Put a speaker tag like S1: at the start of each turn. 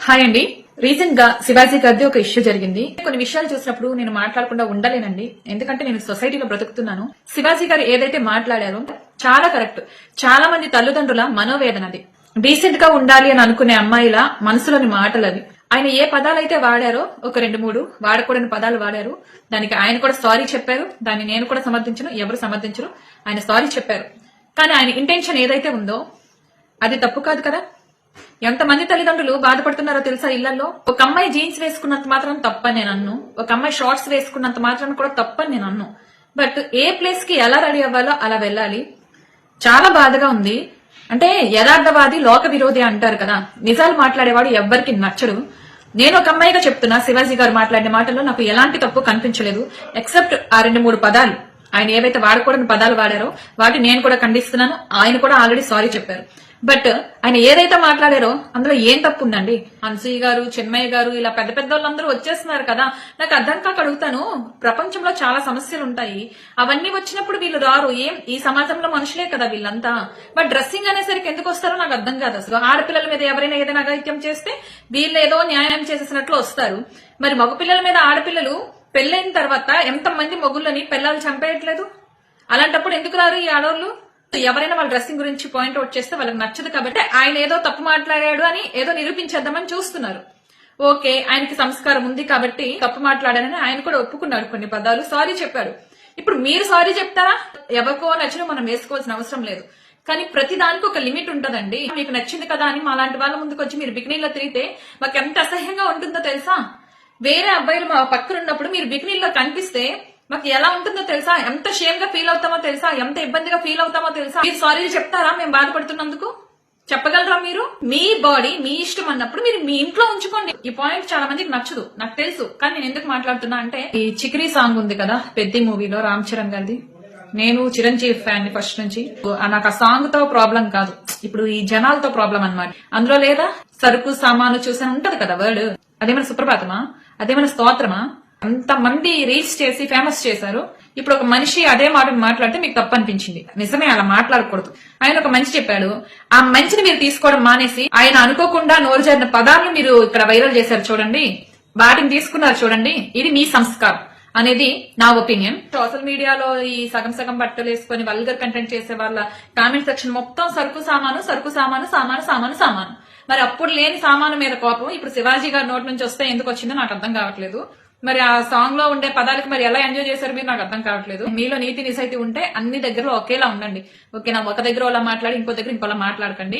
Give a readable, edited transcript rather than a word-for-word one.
S1: Hi అండి. Recent గా శివాజీ గారిది ఒక ఇష్యూ జరిగింది. కొన్ని విషయాలు చూసినప్పుడు నేను మాట్లాడకుండా ఉండలేనండి. ఎందుకంటే నేను సొసైటీలో బ్రతుకుతున్నాను. శివాజీ గారు ఏదైతే మాట్లాడారో చాలా కరెక్ట్. చాలా మంది తల్లిదండ్రుల మనోవేదనది. డీసెంట్ గా ఉండాలి అని అనుకునే అమ్మాయిల మనసులోని మాటలు అవి. ఆయన ఏ పదాలైతే వాడారో ఒక 2-3 వాడకూడని పదాలు వాడారు. దానికి ఆయన కూడా సారీ చెప్పారు. దాన్ని నేను కూడా సమర్థించను, ఎవరు సమర్థించరు. ఆయన సారీ చెప్పారు. కానీ ఆయన ఇంటెన్షన్ ఏదైతే ఉందో అది తప్పు కాదు కదా. ఎంతమంది తల్లిదండ్రులు బాధపడుతున్నారో తెలుసా ఇళ్లలో. ఒక అమ్మాయి జీన్స్ వేసుకున్నంత మాత్రం తప్పని నేను అన్ను, ఒక అమ్మాయి షార్ట్స్ వేసుకున్నంత మాత్రం కూడా తప్పని నేను అన్ను. బట్ ఏ ప్లేస్ కి ఎలా రెడీ అవ్వాలో అలా వెళ్ళాలి. చాలా బాధగా ఉంది. అంటే యథార్థవాది లోక విరోధి అంటారు కదా, నిజాలు మాట్లాడేవాడు ఎవ్వరికి నచ్చడు. నేను ఒక అమ్మాయిగా చెప్తున్నా, శివాజీ గారు మాట్లాడిన మాటల్లో నాకు ఎలాంటి తప్పు కనిపించలేదు. ఎక్సెప్ట్ ఆ 2-3 పదాలు ఆయన ఏవైతే వాడకూడని పదాలు వాడారో వాటిని నేను కూడా ఖండిస్తున్నాను. ఆయన కూడా ఆల్రెడీ సారీ చెప్పారు. బట్ ఆయన ఏదైతే మాట్లాడారో అందులో ఏం తప్పు ఉందండి. హన్సీ గారు, చిన్మయ్య గారు, ఇలా పెద్ద పెద్ద వాళ్ళందరూ వచ్చేస్తున్నారు కదా. నాకు అర్థం కాక అడుగుతాను, ప్రపంచంలో చాలా సమస్యలు ఉంటాయి. అవన్నీ వచ్చినప్పుడు వీళ్ళు రారు. ఏం ఈ సమాజంలో మనుషులే కదా వీళ్ళంతా. బట్ డ్రెస్సింగ్ అనేసరికి ఎందుకు వస్తారో నాకు అర్థం కాదు అసలు. ఆడపిల్లల మీద ఎవరైనా ఏదైనా అఘాయిత్యం చేస్తే వీళ్ళు ఏదో న్యాయం చేసేసినట్లు వస్తారు. మరి మగపిల్లల మీద ఆడపిల్లలు పెళ్ళైన తర్వాత ఎంతమంది మొగుళ్ళని పిల్లలు చంపేయట్లేదు. అలాంటప్పుడు ఎందుకు రారు ఈ ఆడవాళ్ళు? ఎవరైనా వాళ్ళ డ్రెస్సింగ్ గురించి పాయింట్ అవుట్ చేస్తే వాళ్ళకి నచ్చదు కాబట్టి ఆయన ఏదో తప్పు మాట్లాడాడు అని ఏదో నిరూపించేద్దామని చూస్తున్నారు. ఓకే, ఆయనకి సంస్కారం ఉంది కాబట్టి తప్పు మాట్లాడానని ఆయన కూడా ఒప్పుకున్నాడు. కొన్ని పదాలు సారీ చెప్పాడు. ఇప్పుడు మీరు సారీ చెప్తారా? ఎవరికో నచ్చిన మనం వేసుకోవాల్సిన అవసరం లేదు. కానీ ప్రతి దానికి ఒక లిమిట్ ఉంటదండి. మీకు నచ్చింది కదా అని మా లాంటి వాళ్ళ ముందుకు వచ్చి మీరు బికినీలో తిరిగితే మాకు ఎంత అసహ్యంగా ఉంటుందో తెలుసా. వేరే అబ్బాయిలు మా పక్కన ఉన్నప్పుడు మీరు బికినీలో కనిపిస్తే మాకు ఎలా ఉంటుందో తెలుసా, ఎంత షేమ్ గా ఫీల్ అవుతామో తెలుసా, ఎంత ఇబ్బందిగా ఫీల్ అవుతామో తెలుసా. మీరు సారీ చెప్తారా మేము బాధపడుతున్నందుకు? చెప్పగలరా మీరు? మీ బాడీ మీ ఇష్టం అన్నప్పుడు మీరు మీ ఇంట్లో ఉంచుకోండి. ఈ పాయింట్ చాలా మందికి నచ్చదు, నాకు తెలుసు. కానీ నేను ఎందుకు మాట్లాడుతున్నా అంటే, ఈ చిక్రీ సాంగ్ ఉంది కదా పెద్ది మూవీలో రామ్ చరణ్ గారిది. నేను చిరంజీవి ఫ్యాన్ ని ఫస్ట్ నుంచి. నాకు ఆ సాంగ్ తో ప్రాబ్లం కాదు, ఇప్పుడు ఈ జనాలతో ప్రాబ్లం అన్నమాట. అందులో లేదా సరుకు సామాను చూసాను ఉంటది కదా వర్డ్. అదేమైనా సుప్రభాతమా? అదేమైనా స్తోత్రమా? అంతమంది రీల్స్ చేసి ఫేమస్ చేశారు. ఇప్పుడు ఒక మనిషి అదే మాట మాట్లాడితే మీకు తప్పు అనిపించింది. నిజమే, అలా మాట్లాడకూడదు. ఆయన ఒక మంచి చెప్పాడు, ఆ మంచిని మీరు తీసుకోవడం మానేసి ఆయన అనుకోకుండా నోరు జారిన పదాలను మీరు ఇక్కడ వైరల్ చేశారు చూడండి, వాటిని తీసుకున్నారు చూడండి. ఇది మీ సంస్కారం అనేది నా ఒపీనియన్. సోషల్ మీడియాలో ఈ సగం సగం బట్టలు వేసుకొని వల్గర్ కంటెంట్ చేసే వాళ్ళ కామెంట్ సెక్షన్ మొత్తం సరుకు సామాను, సరుకు సామాను, సామాను సామాను సామాను. మరి అప్పుడు లేని సామాను మీద కోపం ఇప్పుడు శివాజీ గారి నోటి నుంచి వస్తే ఎందుకు వచ్చిందో నాకు అర్థం కావట్లేదు. మరి ఆ సాంగ్ లో ఉండే పదాలకి మరి ఎలా ఎంజాయ్ చేశారు మీరు, నాకు అర్థం కావట్లేదు. మీలో నీతి నిజాయితీ ఉంటే అన్ని దగ్గరలో ఒకేలా ఉండండి. ఓకేనా? ఒక దగ్గర అలా మాట్లాడి ఇంకో దగ్గర ఇంకోలా మాట్లాడకండి.